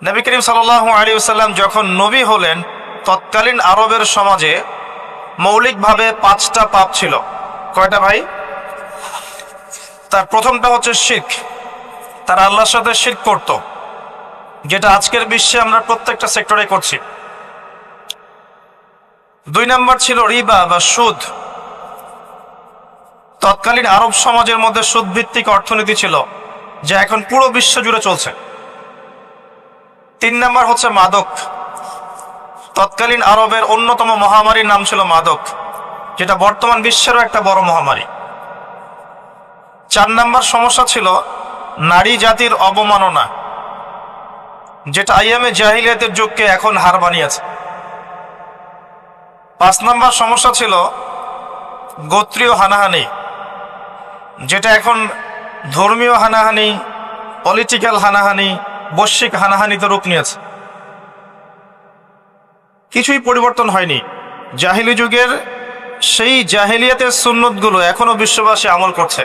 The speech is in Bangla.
নবী করিম সাল্লাল্লাহু আলাইহি ওয়াসাল্লাম যখন নবী হলেন, তৎকালীন আরবের সমাজে মৌলিকভাবে 5টা পাপ ছিল। কয়টা ভাই? তার প্রথমটা হচ্ছে শিরক। তারা আল্লাহর সাথে শিরক করত, যেটা আজকের বিশ্বে আমরা প্রত্যেকটা সেক্টরে করছি। 2 নাম্বার ছিল রিবা বা সুদ। তৎকালীন আরব সমাজের মধ্যে সুদ ভিত্তিক অর্থনীতি ছিল, যা এখন পুরো বিশ্ব জুড়ে চলছে। 3 নাম্বার হচ্ছে মাদক। তৎকালীন আরবের অন্যতম মহামারীর নাম ছিল মাদক, যেটা বর্তমান বিশ্বেরও একটা বড় মহামারী। 4 নাম্বার সমস্যা ছিল নারী জাতির অবমাননা, যেটা আইয়ামে জাহিলিয়াতের যুগকে এখন হার বানিয়েছে। 5 নাম্বার সমস্যা ছিল গোত্রীয় হানাহানি, যেটা এখন ধর্মীয় হানাহানি, পলিটিক্যাল হানাহানি, বৈশ্বিক হানাহানিতে রূপ নিয়েছে। কিছুই পরিবর্তন হয়নি। জাহিলি যুগের সেই জাহিলিয়াতের সুন্নতগুলো এখনো বিশ্ববাসী আমল করছে।